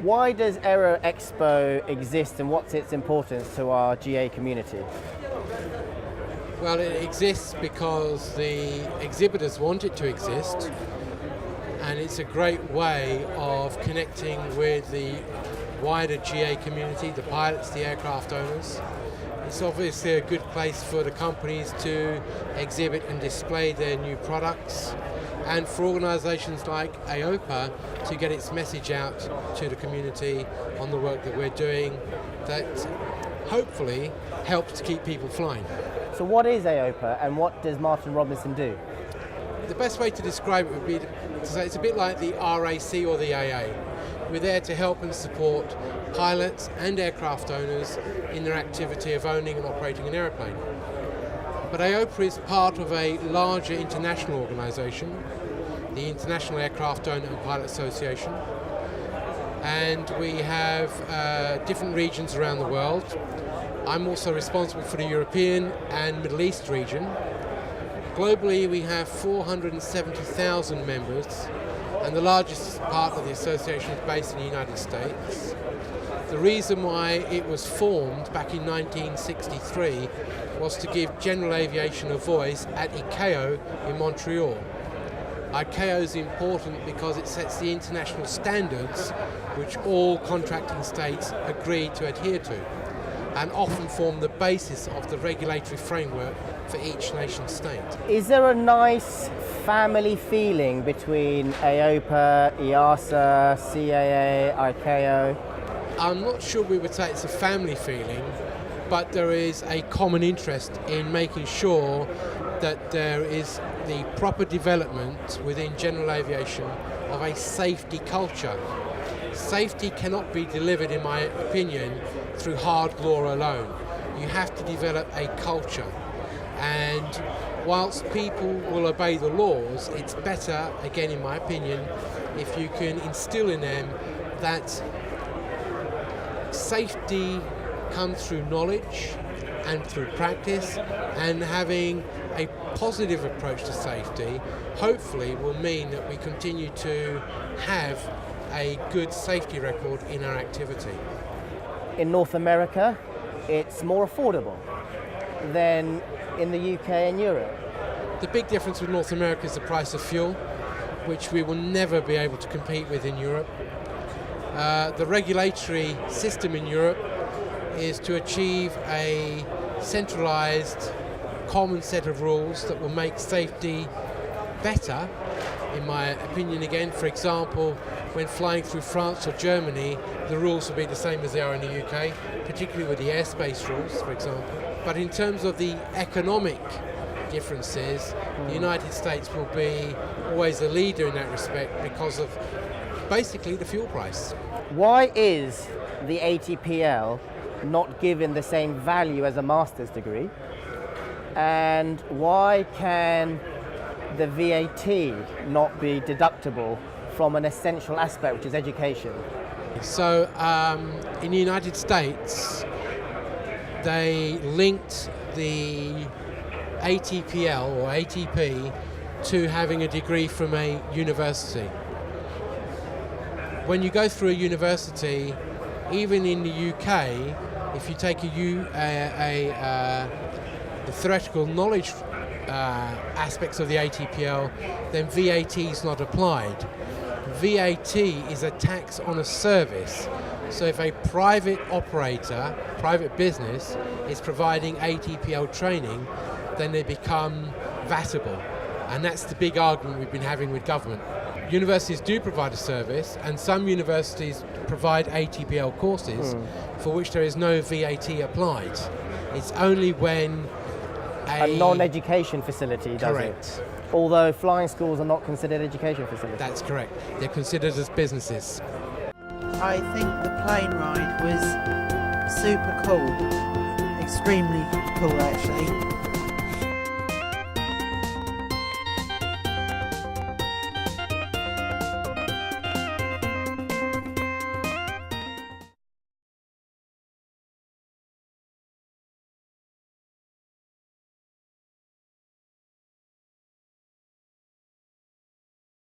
Why does Aero Expo exist and what's its importance to our GA community? Well, it exists because the exhibitors want it to exist, and it's a great way of connecting with the wider GA community, the pilots, the aircraft owners. It's obviously a good place for the companies to exhibit and display their new products, and for organisations like AOPA to get its message out to the community on the work that we're doing that hopefully helps to keep people flying. So what is AOPA and what does Martin Robinson do? The best way to describe it would be to say it's a bit like the RAC or the AA. We're there to help and support pilots and aircraft owners in their activity of owning and operating an aeroplane. But AOPA is part of a larger international organisation, the International Aircraft Owner and Pilot Association, and we have different regions around the world. I'm also responsible for the European and Middle East region. Globally, we have 470,000 members, and the largest part of the association is based in the United States. The reason why it was formed back in 1963 was to give General Aviation a voice at ICAO in Montreal. ICAO is important because it sets the international standards which all contracting states agree to adhere to, and often form the basis of the regulatory framework for each nation state. Is there a nice family feeling between AOPA, EASA, CAA, ICAO? I'm not sure we would say it's a family feeling, but there is a common interest in making sure that there is the proper development within general aviation of a safety culture. Safety cannot be delivered, in my opinion, through hard law alone. You have to develop a culture, and whilst people will obey the laws, it's better, again in my opinion, if you can instill in them that safety comes through knowledge and through practice, and having a positive approach to safety hopefully will mean that we continue to have a good safety record in our activity. In North America, it's more affordable than in the UK and Europe. The big difference with North America is the price of fuel, which we will never be able to compete with in Europe. The regulatory system in Europe is to achieve a centralised, common set of rules that will make safety better, in my opinion. Again, for example, when flying through France or Germany, the rules will be the same as they are in the UK, particularly with the airspace rules, for example. But in terms of the economic differences, the United States will be always a leader in that respect because of basically the fuel price. Why is the ATPL not given the same value as a master's degree? And why can the VAT not be deductible from an essential aspect, which is education? So in the United States, they linked the ATPL or ATP to having a degree from a university. When you go through a university, even in the UK, if you take the theoretical knowledge aspects of the ATPL, then VAT is not applied. VAT is a tax on a service. So if a private operator, private business, is providing ATPL training, then they become VATable. And that's the big argument we've been having with government. Universities do provide a service, and some universities provide ATPL courses for which there is no VAT applied. It's only when a non-education facility does it. Although flying schools are not considered education facilities. That's correct. They're considered as businesses. I think the plane ride was super cool. Extremely cool, actually.